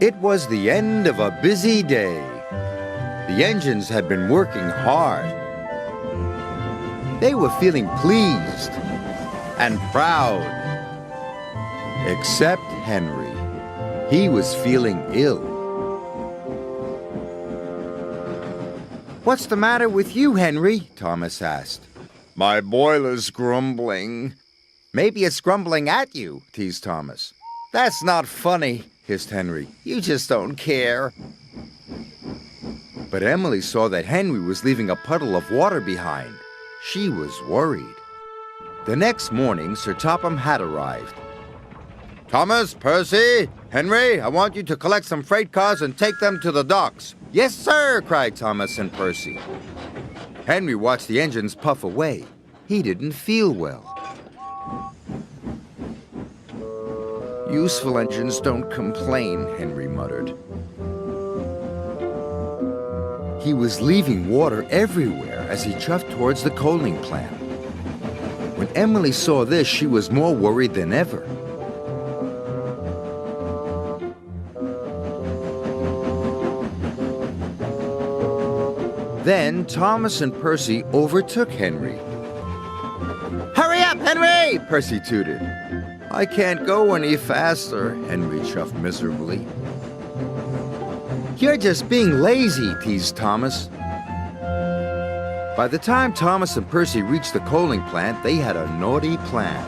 It was the end of a busy day. The engines had been working hard. They were feeling pleased and proud. Except Henry. He was feeling ill. "What's the matter with you, Henry?" Thomas asked. "My boiler's grumbling." "Maybe it's grumbling at you," teased Thomas. "That's not funny," hissed Henry. "You just don't care." But Emily saw that Henry was leaving a puddle of water behind. She was worried. The next morning, Sir Topham Hatt arrived. "Thomas, Percy, Henry, I want you to collect some freight cars and take them to the docks." "Yes, sir," cried Thomas and Percy. Henry watched the engines puff away. He didn't feel well. "Useful engines don't complain," Henry muttered. He was leaving water everywhere as he chuffed towards the coaling plant. When Emily saw this, she was more worried than ever. Then Thomas and Percy overtook Henry. "Hurry up, Henry!" Percy tooted. "I can't go any faster," Henry chuffed miserably. "You're just being lazy," teased Thomas. By the time Thomas and Percy reached the coaling plant, they had a naughty plan.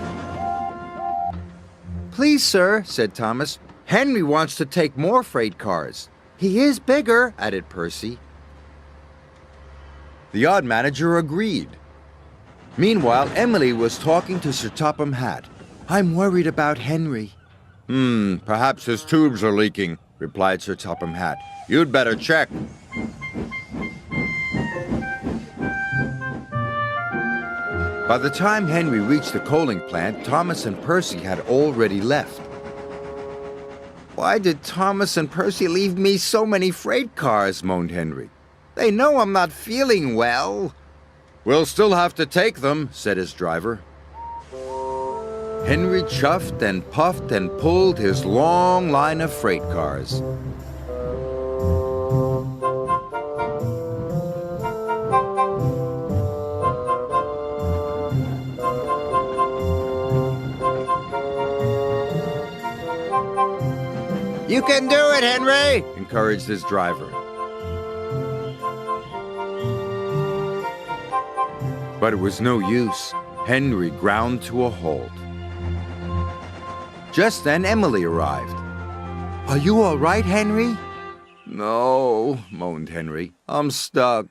"Please, sir," said Thomas, "Henry wants to take more freight cars." "He is bigger," added Percy. The yard manager agreed. Meanwhile, Emily was talking to Sir Topham Hatt. "I'm worried about Henry." Perhaps his tubes are leaking," replied Sir Topham Hatt. "You'd better check." By the time Henry reached the coaling plant, Thomas and Percy had already left. "Why did Thomas and Percy leave me so many freight cars?" moaned Henry. "They know I'm not feeling well." "We'll still have to take them," said his driver. Henry chuffed and puffed and pulled his long line of freight cars. "You can do it, Henry!" encouraged his driver. But it was no use. Henry ground to a halt. Just then Emily arrived. "Are you all right, Henry?" "No," moaned Henry. "I'm stuck."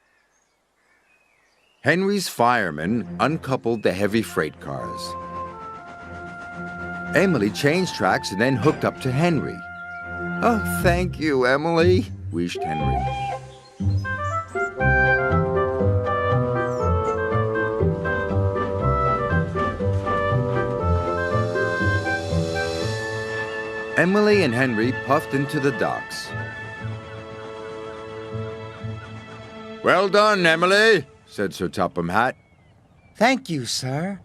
Henry's firemen uncoupled the heavy freight cars. Emily changed tracks and then hooked up to Henry. "Oh, thank you, Emily," wished Henry. Emily and Henry puffed into the docks. "Well done, Emily," said Sir Topham Hatt. "Thank you, sir."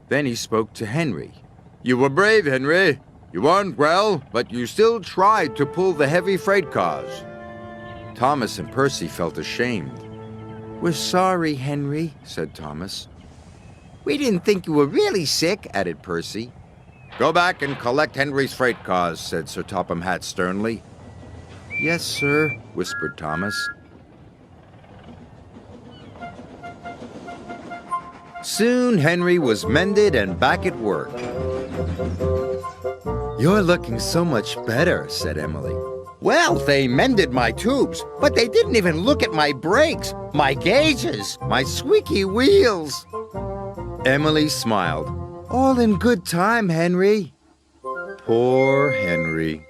Then he spoke to Henry. "You were brave, Henry. You weren't well, but you still tried to pull the heavy freight cars." Thomas and Percy felt ashamed. "We're sorry, Henry," said Thomas. "We didn't think you were really sick," added Percy. "Go back and collect Henry's freight cars," said Sir Topham Hatt sternly. "Yes, sir," whispered Thomas. Soon Henry was mended and back at work. "You're looking so much better," said Emily. "Well, they mended my tubes, but they didn't even look at my brakes, my gauges, my squeaky wheels." Emily smiled. "All in good time, Henry." Poor Henry.